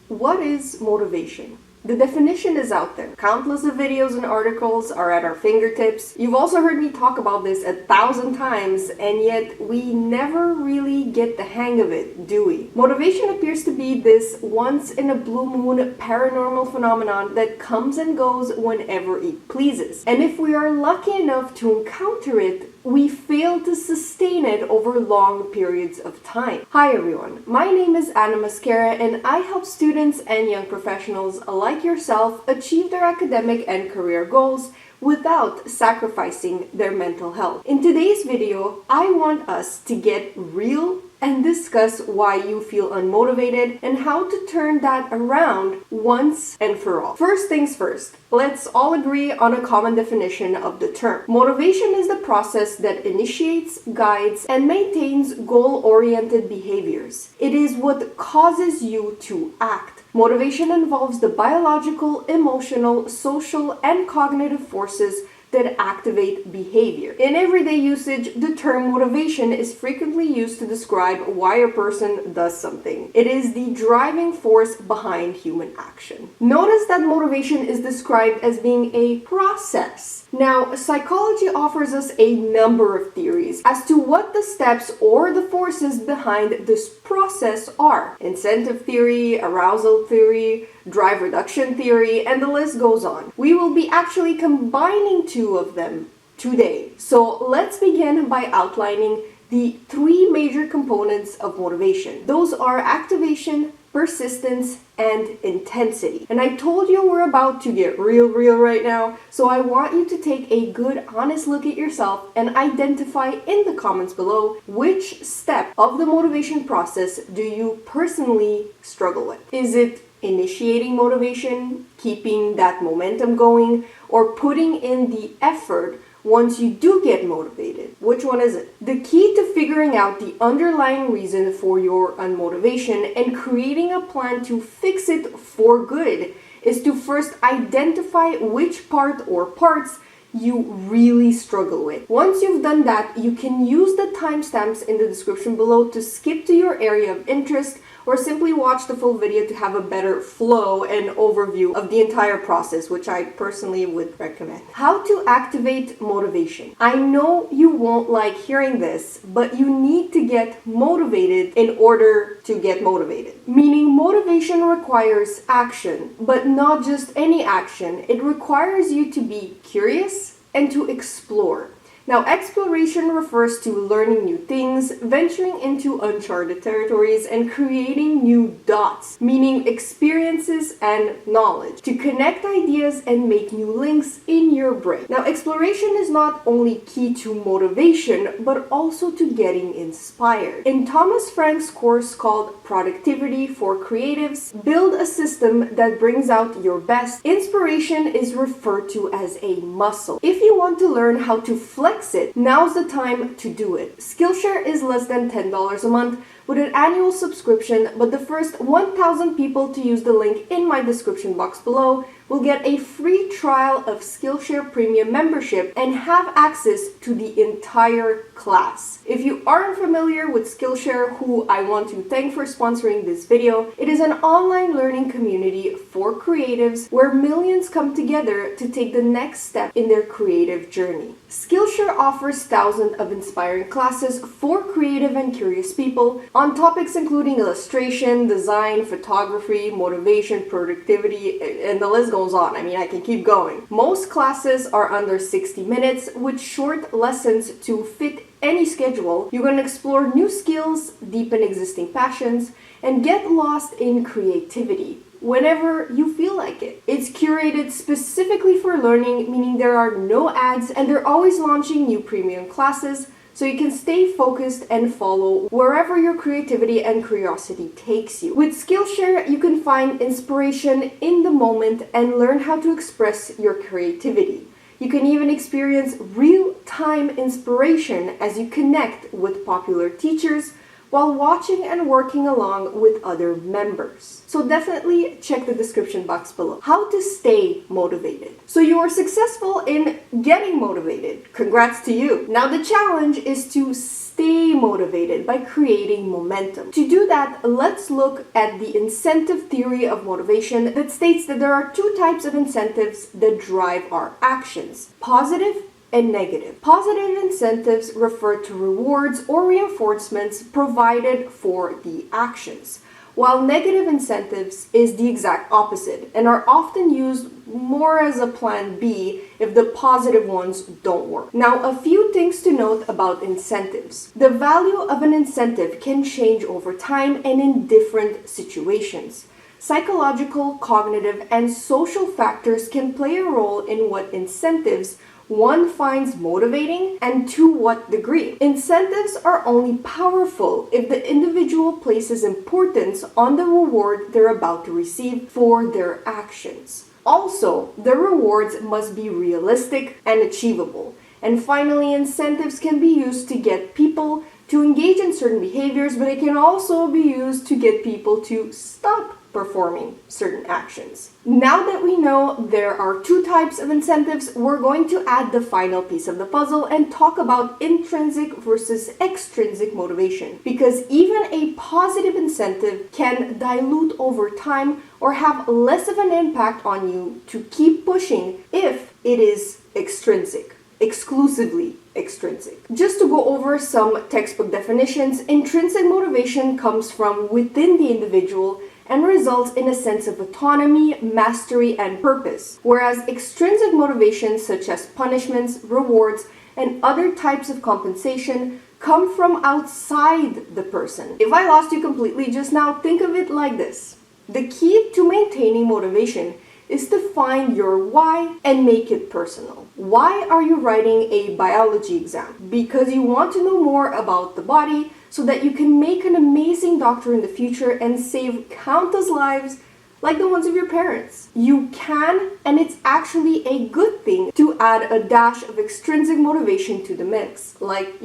What is motivation? The definition is out there. Countless of videos and articles are at our fingertips. You've also heard me talk about this 1,000 times, and yet we never really get the hang of it, do we? Motivation appears to be this once-in-a-blue-moon paranormal phenomenon that comes and goes whenever it pleases. And if we are lucky enough to encounter it, we fail to sustain it over long periods of time. Hi everyone, my name is Anna Mascara and I help students and young professionals like yourself achieve their academic and career goals without sacrificing their mental health. In today's video, I want us to get real and discuss why you feel unmotivated and how to turn that around once and for all. First things first, let's all agree on a common definition of the term. Motivation is the process that initiates, guides, and maintains goal-oriented behaviors. It is what causes you to act. Motivation involves the biological, emotional, social, and cognitive forces that activate behavior. In everyday usage, the term motivation is frequently used to describe why a person does something. It is the driving force behind human action. Notice that motivation is described as being a process. Now, psychology offers us a number of theories as to what the steps or the forces behind this process are. Incentive theory, arousal theory, drive reduction theory, and the list goes on. We will be actually combining two of them today. So let's begin by outlining the three major components of motivation. Those are activation, persistence, and intensity. And I told you we're about to get real right now, so I want you to take a good, honest look at yourself and identify in the comments below which step of the motivation process do you personally struggle with. Is it initiating motivation, keeping that momentum going, or putting in the effort once you do get motivated? Which one is it? The key to figuring out the underlying reason for your unmotivation and creating a plan to fix it for good is to first identify which part or parts you really struggle with. Once you've done that, you can use the timestamps in the description below to skip to your area of interest or simply watch the full video to have a better flow and overview of the entire process, which I personally would recommend. How to activate motivation. I know you won't like hearing this, but you need to get motivated in order to get motivated. Meaning motivation requires action, but not just any action. It requires you to be curious and to explore. Now, exploration refers to learning new things, venturing into uncharted territories, and creating new dots, meaning experiences and knowledge, to connect ideas and make new links in your brain. Now, exploration is not only key to motivation, but also to getting inspired. In Thomas Frank's course called Productivity for Creatives, Build a System That Brings Out Your Best, inspiration is referred to as a muscle. If you want to learn how to flex it, now's the time to do it. Skillshare is less than $10 a month with an annual subscription, but the first 1,000 people to use the link in my description box below will get a free trial of Skillshare Premium membership and have access to the entire class. If you aren't familiar with Skillshare, who I want to thank for sponsoring this video, it is an online learning community for creatives where millions come together to take the next step in their creative journey. Skillshare offers thousands of inspiring classes for creative and curious people on topics including illustration, design, photography, motivation, productivity, and the list goes on. I mean, I can keep going. Most classes are under 60 minutes with short lessons to fit any schedule. You're going to explore new skills, deepen existing passions, and get lost in creativity whenever you feel like it. It's curated specifically for learning, meaning there are no ads and they're always launching new premium classes, so you can stay focused and follow wherever your creativity and curiosity takes you. With Skillshare, you can find inspiration in the moment and learn how to express your creativity. You can even experience real-time inspiration as you connect with popular teachers, while watching and working along with other members. So definitely check the description box below. How to stay motivated. So you are successful in getting motivated. Congrats to you. Now the challenge is to stay motivated by creating momentum. To do that, let's look at the incentive theory of motivation that states that there are two types of incentives that drive our actions: positive and negative. Positive incentives refer to rewards or reinforcements provided for the actions, while negative incentives is the exact opposite and are often used more as a plan B if the positive ones don't work. Now, a few things to note about incentives. The value of an incentive can change over time and in different situations. Psychological, cognitive, and social factors can play a role in what incentives one finds motivating and to what degree. Incentives are only powerful if the individual places importance on the reward they're about to receive for their actions. Also, the rewards must be realistic and achievable. And finally, incentives can be used to get people to engage in certain behaviors, but it can also be used to get people to stop performing certain actions. Now that we know there are two types of incentives, we're going to add the final piece of the puzzle and talk about intrinsic versus extrinsic motivation. Because even a positive incentive can dilute over time or have less of an impact on you to keep pushing if it is extrinsic. Exclusively extrinsic. Just to go over some textbook definitions, intrinsic motivation comes from within the individual and results in a sense of autonomy, mastery, and purpose, whereas extrinsic motivations such as punishments, rewards, and other types of compensation come from outside the person. If I lost you completely just now, think of it like this. The key to maintaining motivation is to find your why and make it personal. Why are you writing a biology exam? Because you want to know more about the body so that you can make an amazing doctor in the future and save countless lives like the ones of your parents. You can, and it's actually a good thing to add a dash of extrinsic motivation to the mix, like,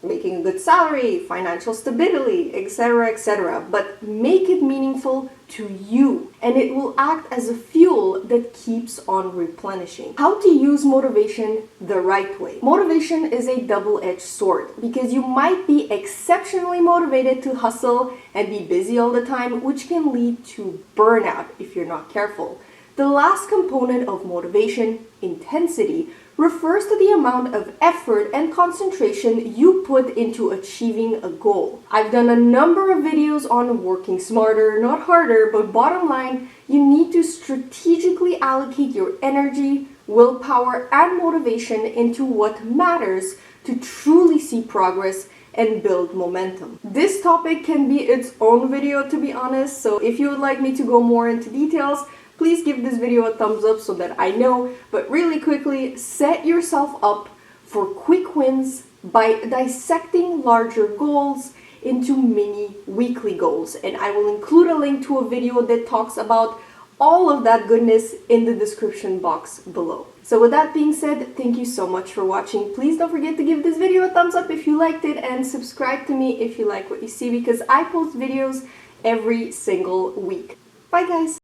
making a good salary, financial stability, etc., etc. But make it meaningful to you, and it will act as a fuel that keeps on replenishing. How to use motivation the right way. Motivation is a double-edged sword because you might be exceptionally motivated to hustle and be busy all the time, which can lead to burnout if you're not careful. The last component of motivation, intensity, refers to the amount of effort and concentration you put into achieving a goal. I've done a number of videos on working smarter, not harder, but bottom line, you need to strategically allocate your energy, willpower, and motivation into what matters to truly see progress and build momentum. This topic can be its own video, to be honest, so if you would like me to go more into details, please give this video a thumbs up so that I know. But really quickly, set yourself up for quick wins by dissecting larger goals into mini weekly goals. And I will include a link to a video that talks about all of that goodness in the description box below. So with that being said, thank you so much for watching. Please don't forget to give this video a thumbs up if you liked it, and subscribe to me if you like what you see, because I post videos every single week. Bye guys!